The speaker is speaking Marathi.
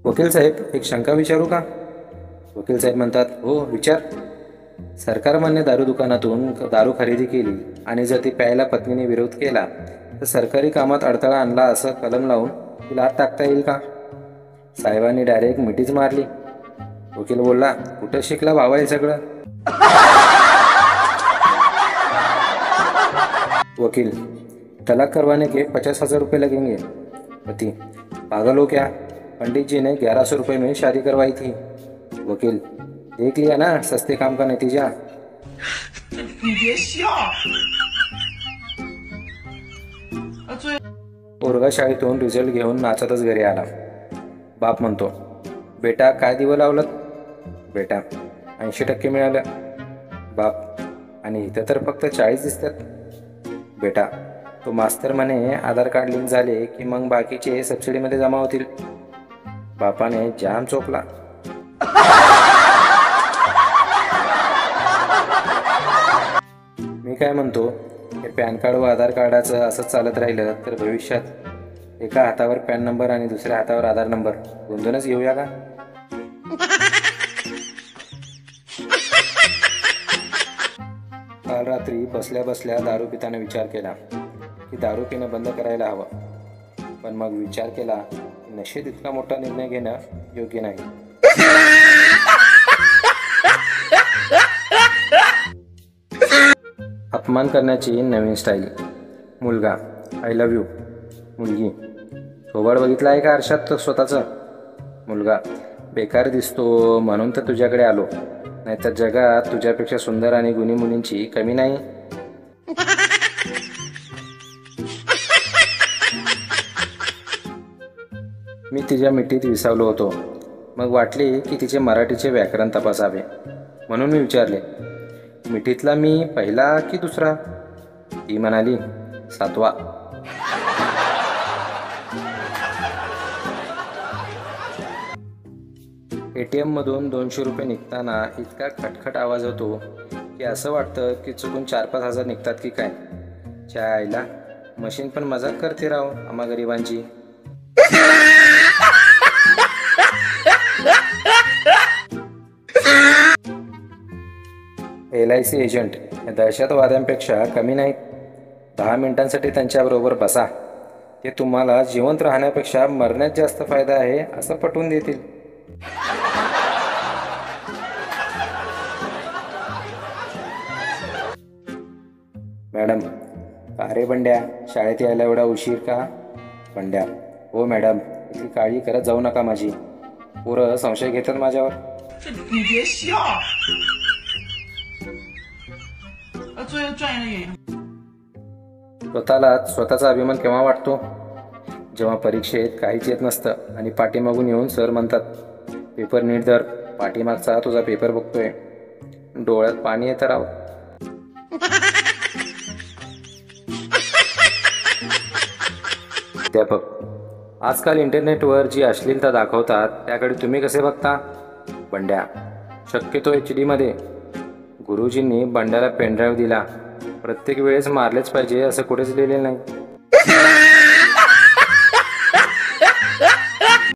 वकील साहेब, एक शंका विचारू का? वकील साहेब म्हणतात, हो विचार. सरकारमान्य दारू दुकानातून दारू खरेदी केली आणि जर ती प्यायला पत्नीने विरोध केला तर सरकारी कामात अडथळा आणला असं कलम लावून तिला आत टाकता येईल का? साहेबांनी डायरेक्ट मिठीच मारली. वकील बोलला, कुठं शिकला भावा हे सगळं? वकील, तलाक करवाने के 50,000 रुपये लगेंगे. पति, पागल हो क्या? पंडित जी ने 1100 रुपये में शादी करवाई थी. वकील, देख लिया ना सस्ते काम का नतीजा. पोरगा शाळेतून रिझल्ट घेऊन नाचतच घरी आला. बाप म्हणतो, बेटा काय दिवं लावलं? बेटा, 80% मिळालं. बाप, आणि इथं तर फक्त 40 दिसतात. बेटा, तो मास्तर म्हणे आधार कार्ड लिंक झाले की मग बाकीचे सबसिडीमध्ये जमा होतील. बापाने जाम चोपला. मी काय म्हणतो, हे पॅन कार्ड व आधार कार्डाचं असंच चालत राहिलं तर भविष्यात एका हातावर पॅन नंबर आणि दुसऱ्या हातावर आधार नंबर गोंधळच घेऊया का? काल रात्री बसल्या बसल्या दारू पिताना विचार केला की दारू पिणं बंद करायला हवं. पण मग विचार केला की नशेत इतका मोठा निर्णय घेणं योग्य नाही. अपमान करण्याची नवीन स्टाईल. मुलगा, आय लव्ह यू. मुलगी, थोबाड बघितला आहे का आरशात स्वतःचं? मुलगा, बेकार दिसतो म्हणून तर तुझ्याकडे आलो, नाहीतर जगात तुझ्यापेक्षा सुंदर आणि गुणी मुलींची कमी नाही. मी तिच्या मिठीत विसावलो होतो. मग वाटले की तिचे मराठीचे व्याकरण तपासावे, म्हणून मी विचारले, मिठीतला मी पहिला की दुसरा? ती म्हणाली, 7वा. ATM मधून 200 रुपये निघताना इतका खटखट आवाज होतो की असं वाटतं की चुकून 4-5 हजार निघतात की काय. च्या आईला, मशीन पण मजाक करते राव आम्हा गरिबांची. LIC एजंट या दहशतवाद्यांपेक्षा कमी नाहीत. 10 मिनिटांसाठी त्यांच्याबरोबर बसा, ते तुम्हाला जिवंत राहण्यापेक्षा मरण्यात जास्त फायदा आहे असं पटवून देतील. मॅडम, का रे बंड्या, शाळेत यायला एवढा उशीर का? बंड्या, हो मॅडम, इतकी काळजी करत जाऊ नका माझी. पोरं संशय घेतात माझ्यावर. स्वतःचा अभिमान केव्हा वाटतो? जेव्हा परीक्षेत काहीच येत नसतं आणि पाठीमागून येऊन सर म्हणतात, पेपर नीट धर, पाठीमागचा तुझा पेपर बघतोय. डोळ्यात पाणी येतं राव. अध्यापक, आजकाल इंटरनेटवर जी अश्लीलता दाखवतात त्याकडे तुम्ही कसे बघता? बंड्या, शक्यतो HD मध्ये. गुरुजींनी बंड्याला पेनड्राईव्ह दिला. प्रत्येक वेळेस मारलेच पाहिजे असं कुठेच लिहिलेलं नाही.